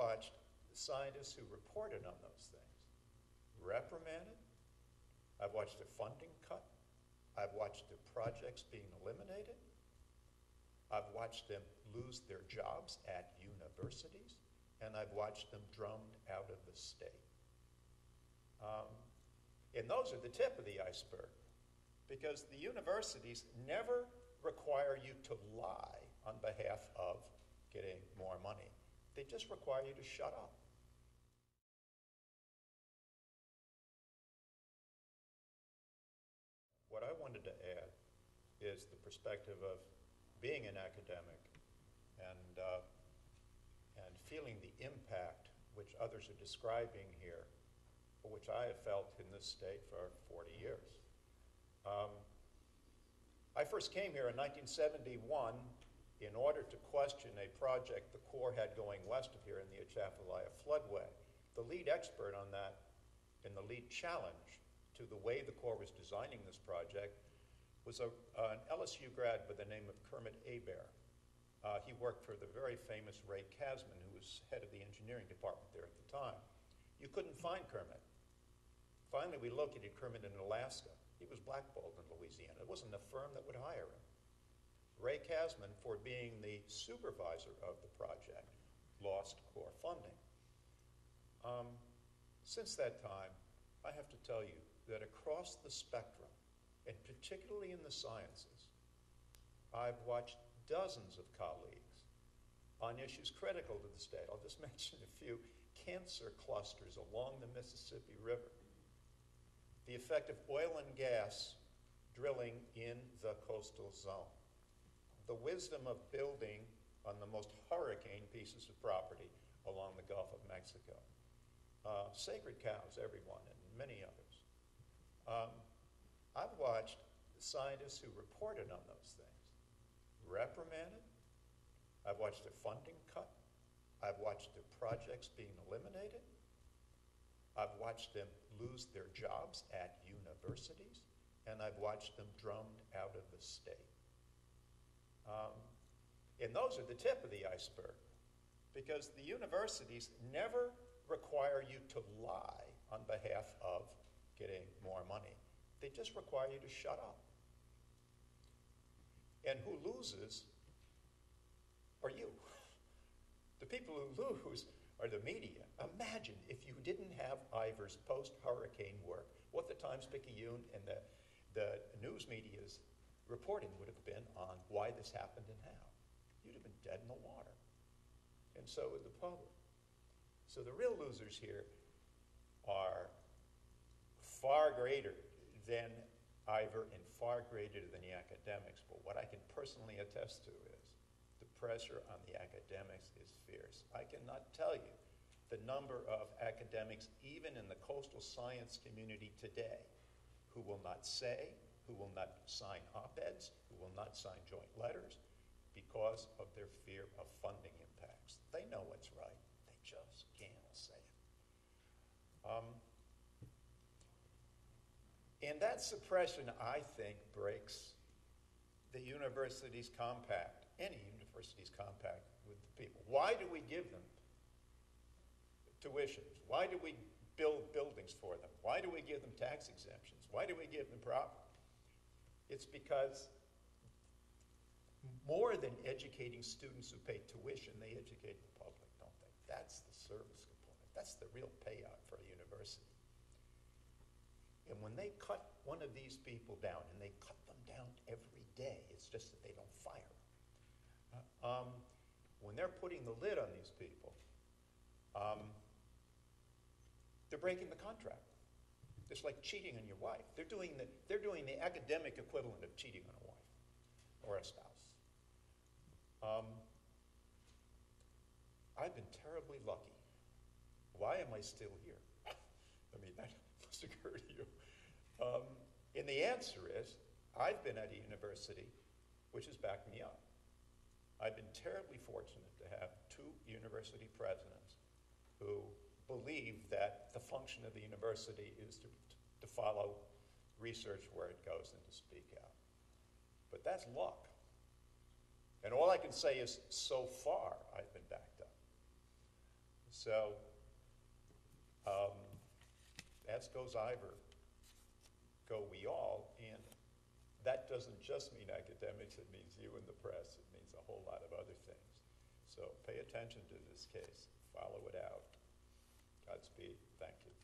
watched scientists who reported on those things reprimanded. I've watched their funding cut. I've watched their projects being eliminated. I've watched them lose their jobs at universities, and I've watched them drummed out of the state. And those are the tip of the iceberg, because the universities never require you to lie on behalf of getting more money. They just require you to shut up. What I wanted to add is the perspective of being an academic and feeling the impact which others are describing here, which I have felt in this state for 40 years. I first came here in 1971 in order to question a project the Corps had going west of here in the Atchafalaya floodway. The lead expert on that and the lead challenge to the way the Corps was designing this project was an LSU grad by the name of Kermit Hebert. He worked for the very famous Ray Kasman, who was head of the engineering department there at the time. You couldn't find Kermit. Finally, we located Kermit in Alaska. He was blackballed in Louisiana. It wasn't a firm that would hire him. Ray Kasman, for being the supervisor of the project, lost Corps funding. Since that time, I have to tell you that across the spectrum, and particularly in the sciences, I've watched dozens of colleagues on issues critical to the state. I'll just mention a few. Cancer clusters along the Mississippi River, the effect of oil and gas drilling in the coastal zone, the wisdom of building on the most hurricane pieces of property along the Gulf of Mexico, sacred cows, everyone, and many others. I've watched scientists who reported on those things reprimanded. I've watched their funding cut. I've watched their projects being eliminated. I've watched them lose their jobs at universities, and I've watched them drummed out of the state. And those are the tip of the iceberg, because the universities never require you to lie on behalf of getting more money. They just require you to shut up. And who loses are you. The people who lose are the media. Imagine if you didn't have Ivor's post-hurricane work, what the Times-Picayune and the news media's reporting would have been on why this happened and how. You'd have been dead in the water. And so would the public. So the real losers here are far greater than Ivor and far greater than the academics. But what I can personally attest to is the pressure on the academics is fierce. I cannot tell you the number of academics, even in the coastal science community today, who will not say, who will not sign op-eds, who will not sign joint letters because of their fear of funding impacts. They know what's right. They just can't say it. And that suppression, I think, breaks the university's compact, any university's compact with the people. Why do we give them tuitions? Why do we build buildings for them? Why do we give them tax exemptions? Why do we give them property? It's because more than educating students who pay tuition, they educate the public, don't they? That's the service component. That's the real payout for a university. And when they cut one of these people down, and they cut them down every day, it's just that they don't fire them. When they're putting the lid on these people, they're breaking the contract. It's like cheating on your wife. They're doing the academic equivalent of cheating on a wife or a spouse. I've been terribly lucky. Why am I still here? I mean, that must occur to you. And the answer is, I've been at a university which has backed me up. I've been terribly fortunate to have two university presidents who believe that the function of the university is to follow research where it goes and to speak out. But that's luck. And all I can say is, so far, I've been backed up. So, as goes Ivor, go we all, and that doesn't just mean academics, it means you and the press, it means a whole lot of other things. So pay attention to this case, follow it out. Godspeed, thank you.